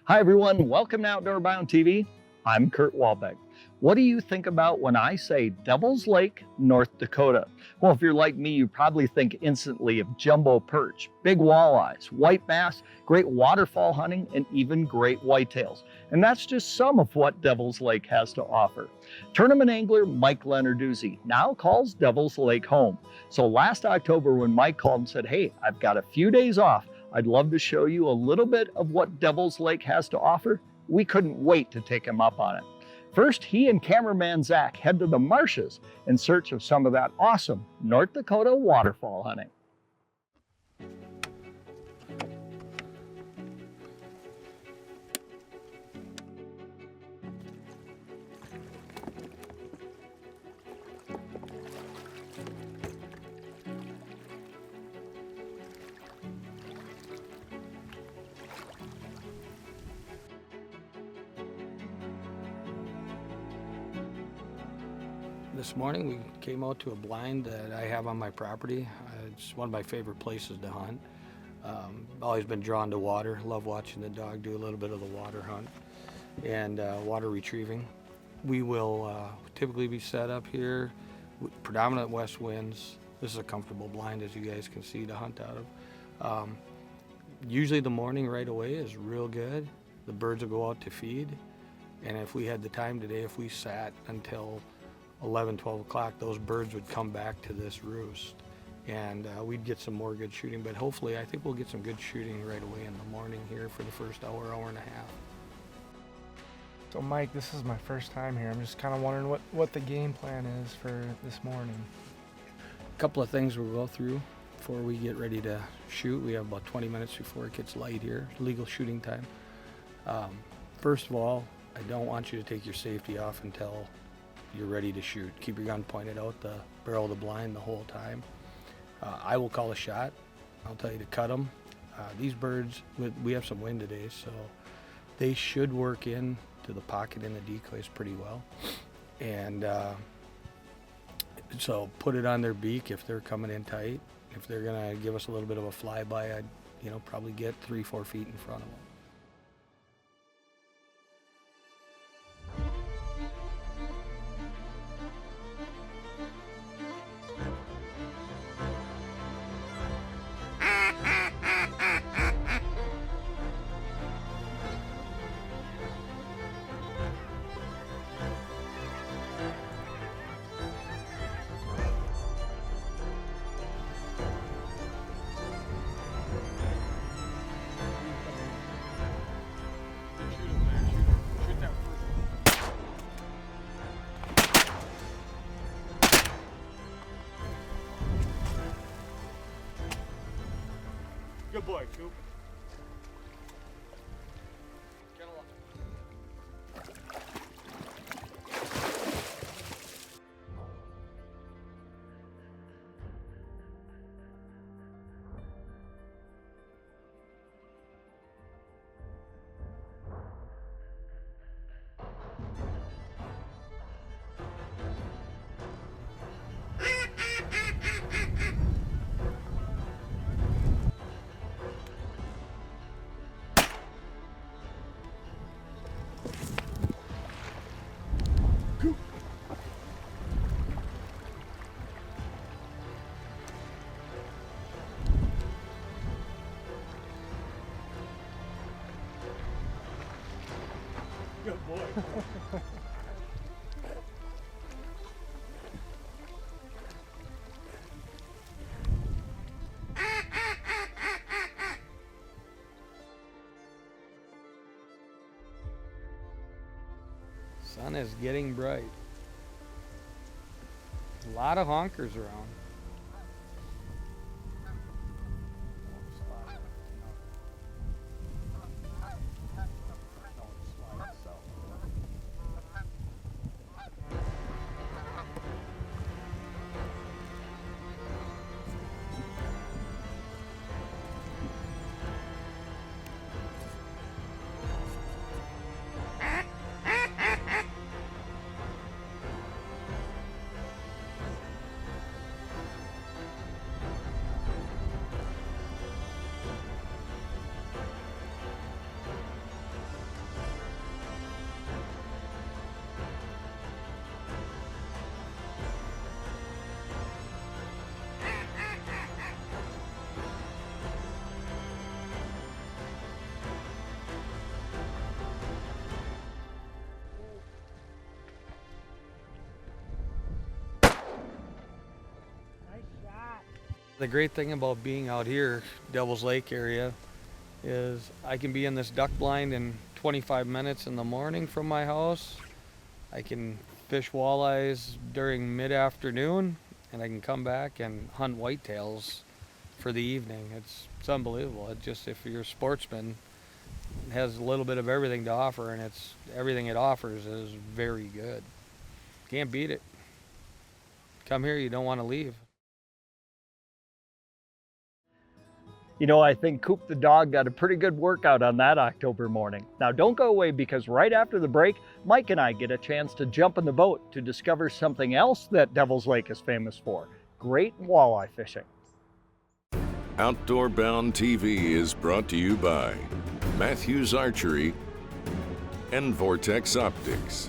Hi everyone, welcome to Outdoor Bound TV. I'm Kurt Walbeck. What do you think about when I say Devil's Lake, North Dakota? Well, if you're like me, you probably think instantly of jumbo perch, big walleyes, white bass, great waterfowl hunting, and even great whitetails. And that's just some of what Devil's Lake has to offer. Tournament angler Mike Lenarduzzi now calls Devil's Lake home. So last October when Mike called and said, hey, I've got a few days off, I'd love to show you a little bit of what Devil's Lake has to offer, we couldn't wait to take him up on it. First, he and cameraman Zach head to the marshes in search of some of that awesome North Dakota waterfowl hunting. This morning we came out to a blind that I have on my property. It's one of my favorite places to hunt. Always been drawn to water, love watching the dog do a little bit of the water hunt and water retrieving. We will typically be set up here with predominant west winds. This is a comfortable blind, as you guys can see, to hunt out of. Usually the morning right away is real good. The birds will go out to feed, and if we had the time today, if we sat until 11, 12 o'clock, those birds would come back to this roost, and we'd get some more good shooting. But hopefully, I think we'll get some good shooting right away in the morning here for the first hour, hour and a half. So Mike, this is my first time here. I'm just kind of wondering what the game plan is for this morning. A couple of things we'll go through before we get ready to shoot. We have about 20 minutes before it gets light here, legal shooting time. First of all, I don't want you to take your safety off until you're ready to shoot. Keep your gun pointed out the barrel of the blind the whole time. I will call a shot. I'll tell you to cut them. These birds, we have some wind today, so they should work in to the pocket in the decoys pretty well. And so put it on their beak if they're coming in tight. If they're gonna give us a little bit of a flyby, I'd probably get 3-4 feet in front of them. Good boy, Coop. Good boy. Sun is getting bright. A lot of honkers around. The great thing about being out here, Devil's Lake area, is I can be in this duck blind in 25 minutes in the morning from my house. I can fish walleyes during mid-afternoon, and I can come back and hunt whitetails for the evening. It's unbelievable. It just, if you're a sportsman, it has a little bit of everything to offer, and everything it offers is very good. Can't beat it. Come here, you don't want to leave. You know, I think Coop the dog got a pretty good workout on that October morning. Now don't go away, because right after the break, Mike and I get a chance to jump in the boat to discover something else that Devil's Lake is famous for: great walleye fishing. Outdoor Bound TV is brought to you by Matthews Archery and Vortex Optics.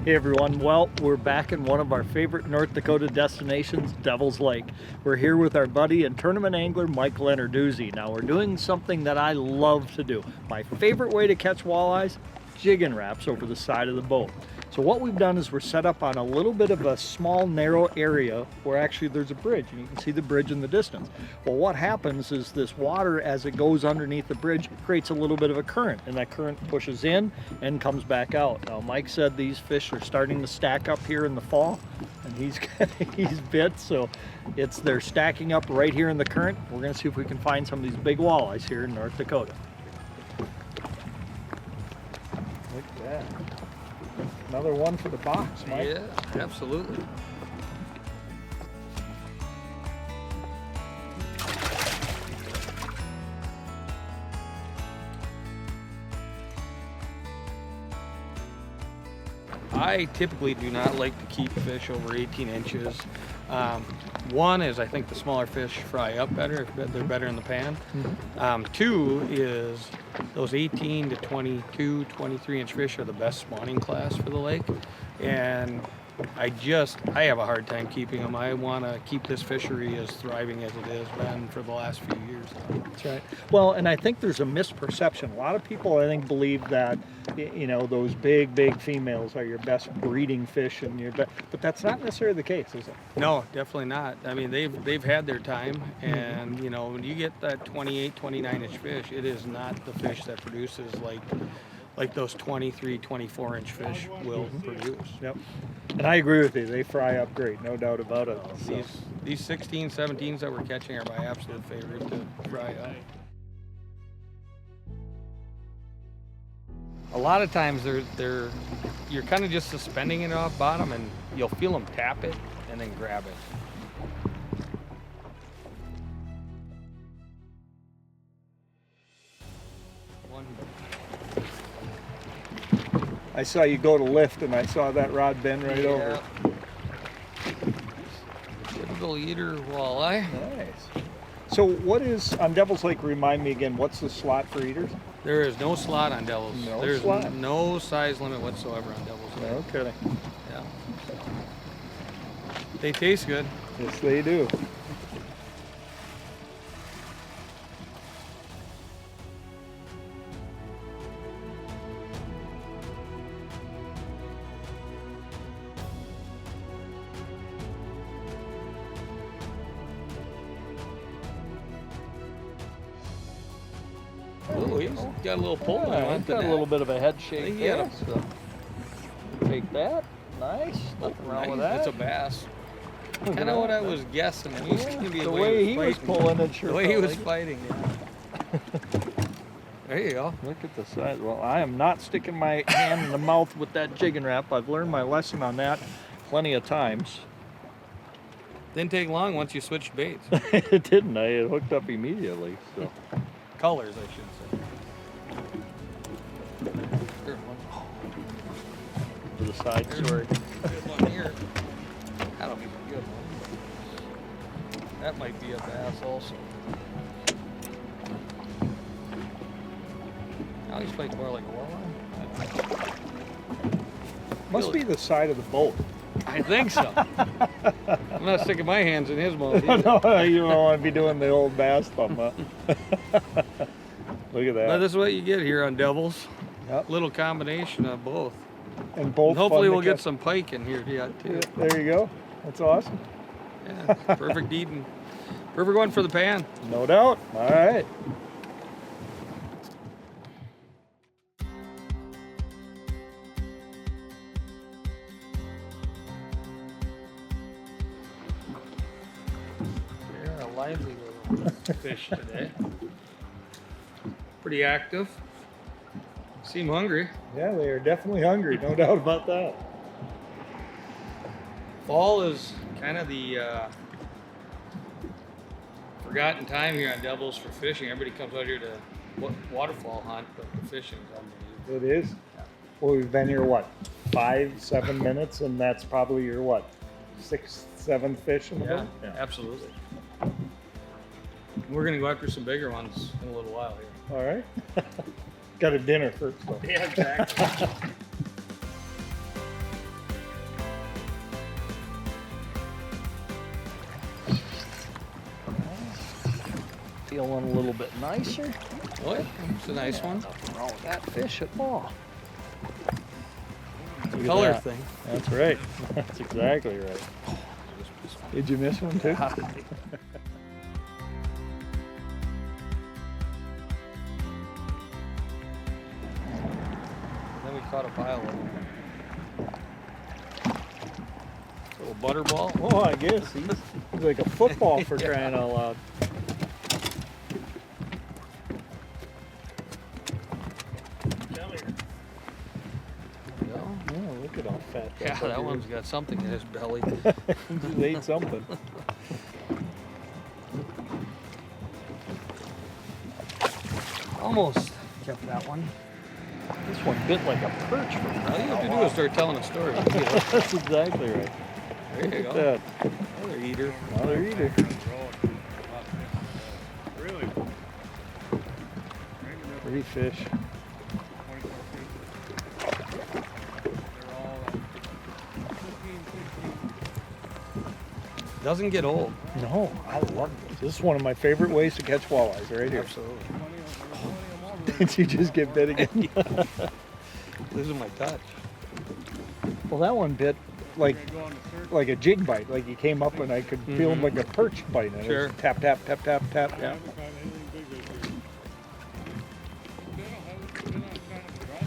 Hey everyone, well, we're back in one of our favorite North Dakota destinations, Devil's Lake. We're here with our buddy and tournament angler, Mike Lenarduzzi. Now we're doing something that I love to do. My favorite way to catch walleyes, jigging wraps over the side of the boat. So what we've done is we're set up on a little bit of a small narrow area where actually there's a bridge, and you can see the bridge in the distance. Well, what happens is this water, as it goes underneath the bridge, creates a little bit of a current, and that current pushes in and comes back out. Now Mike said these fish are starting to stack up here in the fall, and he's bit, so they're stacking up right here in the current. We're gonna see if we can find some of these big walleyes here in North Dakota. Look at that. Another one for the box, Mike. Yeah, absolutely. I typically do not like to keep fish over 18 inches. One is, I think the smaller fish fry up better, they're better in the pan. Two is those 18 to 22, 23 inch fish are the best spawning class for the lake. And I have a hard time keeping them. I want to keep this fishery as thriving as it has been for the last few years. That's right. Well, and I think there's a misperception. A lot of people, I think, believe that, you know, those big females are your best breeding fish, and but that's not necessarily the case, is it? No, definitely not. I mean, they've had their time, and you know, when you get that 28, 29 inch fish, it is not the fish that produces like those 23, 24 inch fish will produce. Yep. And I agree with you. They fry up great, no doubt about it. So. These 16, 17s that we're catching are my absolute favorite to fry up. A lot of times you're kind of just suspending it off bottom, and you'll feel them tap it and then grab it. I saw you go to lift, and I saw that rod bend right over. Typical eater walleye. Nice. So what is, on Devil's Lake, remind me again, what's the slot for eaters? There is no slot on Devil's. No There's slot. no size limit whatsoever on Devil's Lake. No kidding. Yeah. They taste good. Yes, they do. Oh, he's got a little pull on I've got a little bit of a head shake Yeah. there. So take that. Nice. Nothing wrong with that. It's a bass. Kind of what I was guessing. He's gonna be The way he was fighting. pulling it sure The way he felt was like it. fighting, yeah. There you go. Look at the size. Well, I am not sticking my hand in the mouth with that jigging wrap. I've learned my lesson on that plenty of times. Didn't take long once you switched baits. It didn't. It hooked up immediately. So. Colors, I should say. There's one. To the side, sorry. Good one here. That'll be a good one. That might be a bass also. Now he's fighting more like a walleye. Must be the side of the boat. I think so. I'm not sticking my hands in his mouth either. No, you don't want to be doing the old bass thumb, huh? Look at that. But this is what you get here on Devils. Yep. Little combination of both. And both. And hopefully fun to we'll get catch. some pike in here yet too. Yeah, there you go. That's awesome. Yeah, perfect eating. Perfect one for the pan. No doubt. All right. They're a lively little fish today. Pretty active. Seem hungry. Yeah, they are definitely hungry. No doubt about that. Fall is kind of the forgotten time here on Devils for fishing. Everybody comes out here to waterfall hunt, but the fishing's unbelievable. It is. Well, we've been here, what, 5-7 minutes, and that's probably your, what, 6th, 7th fish in the boat? Yeah, absolutely. We're gonna go after some bigger ones in a little while here. All right. Got a dinner first, though. Yeah, exactly. Feeling a little bit nicer. Oh yeah, it's a nice one. Nothing wrong with that fish at all. Look at Color that. thing. That's right. That's exactly right. Did you miss one too? Then we caught a pile of them. Little butterball. Oh, I guess he's like a football for crying out loud. Oh, look at how fat. Yeah, bugger that is. one's got something in his belly. Just ate something. Almost kept that one. This one bit like a perch for All you crying have out to do loud. is start telling a story. That's exactly right. There you Look go. at that. Another eater. Another eater. Really? Pretty fish. 24 feet. They're all 15, 16. Doesn't get old. No, I love this. This is one of my favorite ways to catch walleyes right here. Absolutely. Did you just get bit again? Losing my touch. Well, that one bit like They go on the search. a jig bite. Like he came up and I could feel him like a perch bite. And it Sure. was tap, tap, tap, tap, tap. I Yeah. haven't found anything big this year. They're not trying to dry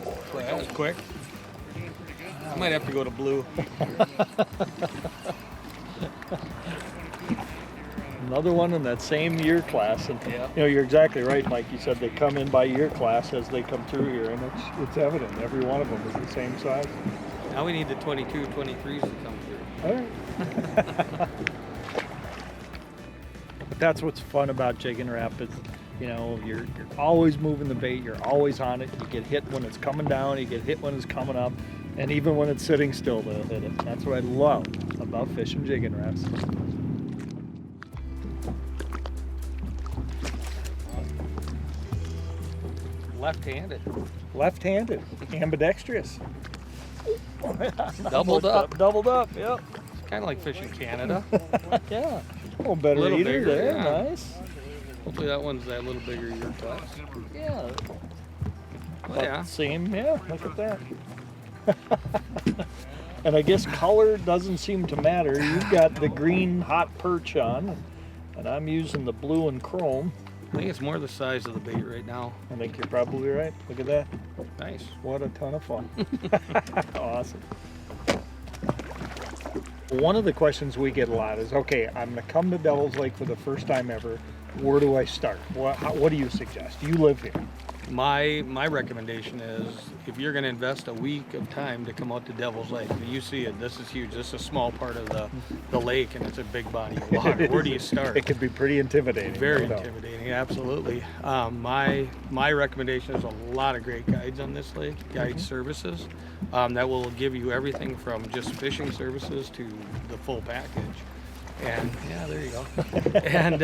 spell. Well, that was quick. They're doing pretty good. I might have to go to blue. Another one in that same year class. And Yeah. you know, you're exactly right, Mike. You said they come in by year class as they come through here, and it's evident. Every one of them is the same size. Now we need the 22, 23s to come through. All right. But that's what's fun about jigging rapids. You know, you're always moving the bait. You're always on it. You get hit when it's coming down. You get hit when it's coming up. And even when it's sitting still, they'll hit it. That's what I love about fishing jigging raps. Left-handed. Left-handed, ambidextrous. Doubled up. Doubled up, yep. It's kind of like fishing Canada. Yeah. Oh, better Little eater bigger, there, yeah. nice. Hopefully that one's that little bigger year class. Yeah. Oh, yeah. Same, yeah, look at that. And I guess color doesn't seem to matter. You've got the green hot perch on, and I'm using the blue and chrome. I think it's more the size of the bait right now. I think you're probably right. Look at that. Nice. What a ton of fun. Awesome. One of the questions we get a lot is, okay, I'm going to come to Devil's Lake for the first time ever. Where do I start? What do you suggest? You live here. My recommendation is, if you're going to invest a week of time to come out to Devil's Lake, you see it, this is huge. This is a small part of the lake, and it's a big body of water. Where do you start? It can be pretty intimidating. Very no doubt. intimidating, absolutely. My recommendation is a lot of great guides on this lake, guide services, that will give you everything from just fishing services to the full package. And yeah, there you go. And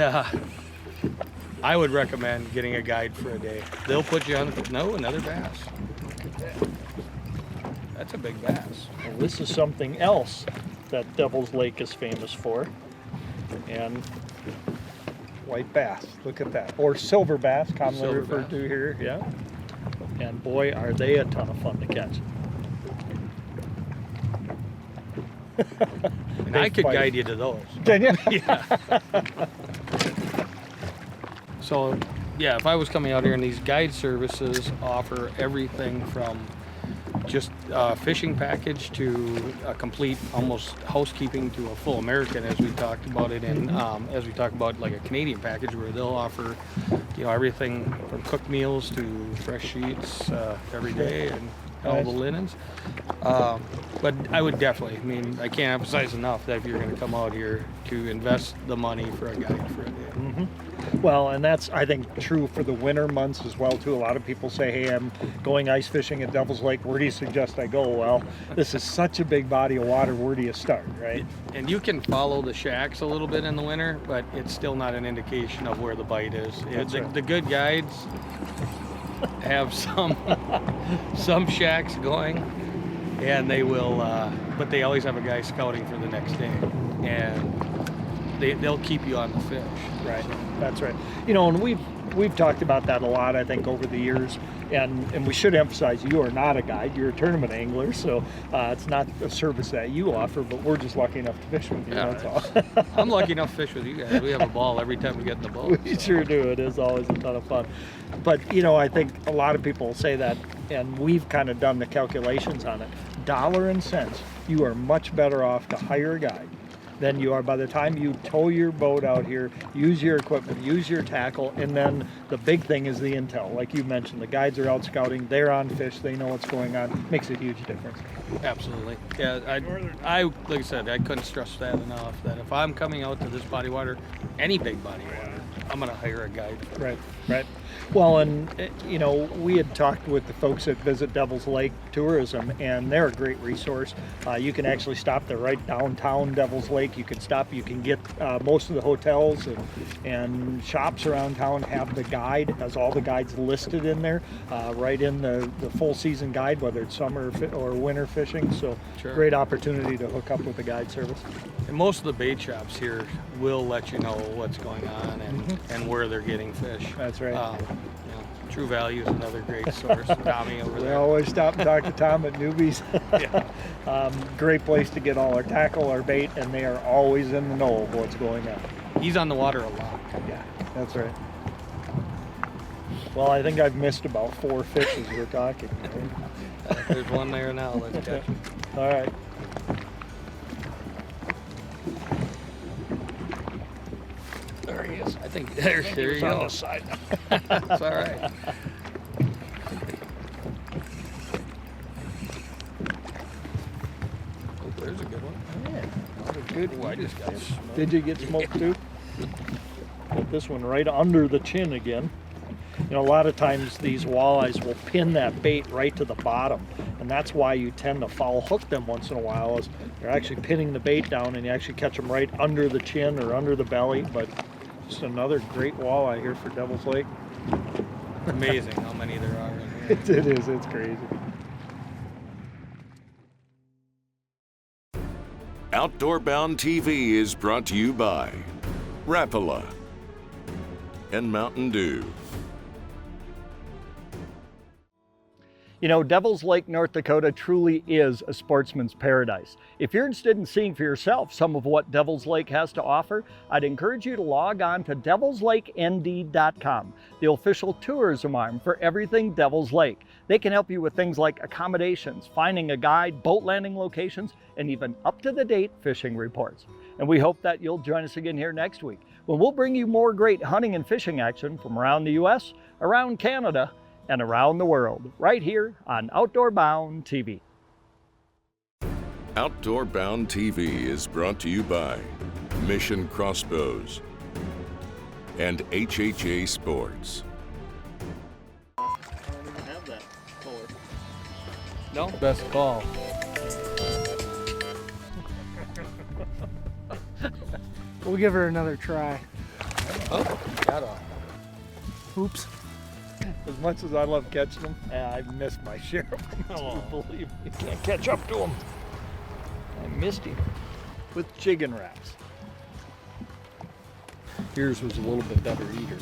I would recommend getting a guide for a day. They'll put you on, another bass. That's a big bass. Well, this is something else that Devil's Lake is famous for. And white bass, look at that. Or silver bass, commonly Silver referred bass. to here, yeah. And boy, are they a ton of fun to catch. And I could guide you to those. Can you? Yeah. So, yeah, if I was coming out here, and these guide services offer everything from just a fishing package to a complete almost housekeeping to a full American, as we talked about it, and as we talk about like a Canadian package where they'll offer, everything from cooked meals to fresh sheets every day and all the linens. But I would definitely, I can't emphasize enough that if you're going to come out here, to invest the money for a guide for a day. Well, and that's, I think, true for the winter months as well, too. A lot of people say, hey, I'm going ice fishing at Devil's Lake. Where do you suggest I go? Well, this is such a big body of water. Where do you start, right? And you can follow the shacks a little bit in the winter, but it's still not an indication of where the bite is. The good guides have some shacks going, and they will, but they always have a guy scouting for the next day, and they'll keep you on the fish. Right, that's right. And we've talked about that a lot, I think, over the years, and we should emphasize, you are not a guide, you're a tournament angler, so it's not a service that you offer, but we're just lucky enough to fish with you, that's all. I'm lucky enough to fish with you guys. We have a ball every time we get in the boat. We sure do. It is always a ton of fun. But, I think a lot of people say that, and we've kind of done the calculations on it. Dollar and cents, you are much better off to hire a guide than you are by the time you tow your boat out here, use your equipment, use your tackle, and then the big thing is the intel. Like you mentioned, the guides are out scouting, they're on fish, they know what's going on. Makes a huge difference. Absolutely. Yeah, I like I said, I couldn't stress that enough, that if I'm coming out to this body of water, any big body of water, I'm going to hire a guide. Right. Well, and we had talked with the folks at Visit Devil's Lake Tourism, and they're a great resource. You can actually stop there right downtown Devil's Lake. You can stop, you can get most of the hotels and shops around town have the guide, has all the guides listed in there, right in the full season guide, whether it's summer or winter fishing. So Sure. Great opportunity to hook up with the guide service. And most of the bait shops here will let you know what's going on and where they're getting fish. That's right. True Value is another great source. Tommy over We there. always stop and talk to Tom at Newbies. Great place to get all our tackle, our bait, and they are always in the know of what's going on. He's on the water a lot. Yeah, that's right. Well, I think I've missed about 4 fish as we're talking. There's one there now. Let's catch him. All right. There he is. I think there you on go. the side. It's all right. Oh, there's a good one. Good. Oh, I just got smoked. Did you get smoked too? Get this one right under the chin again. A lot of times these walleyes will pin that bait right to the bottom, and that's why you tend to foul hook them once in a while, is they're actually pinning the bait down and you actually catch them right under the chin or under the belly. But just another great walleye here for Devil's Lake. Amazing how many there are in here. It is, it's crazy. Outdoor Bound TV is brought to you by Rapala and Mountain Dew. You know, Devil's Lake, North Dakota truly is a sportsman's paradise. If you're interested in seeing for yourself some of what Devil's Lake has to offer, I'd encourage you to log on to devilslakend.com, the official tourism arm for everything Devil's Lake. They can help you with things like accommodations, finding a guide, boat landing locations, and even up-to-the-date fishing reports. And we hope that you'll join us again here next week, when we'll bring you more great hunting and fishing action from around the U.S., around Canada, and around the world, right here on Outdoor Bound TV. Outdoor Bound TV is brought to you by Mission Crossbows and HHA Sports. I don't even have that color. No? Best call. We'll give her another try. Oh, got off. Oops. As much as I love catching them, I missed my share of them. Oh, believe me, can't catch up to them. I missed him with jigging wraps. Yours was a little bit better eater.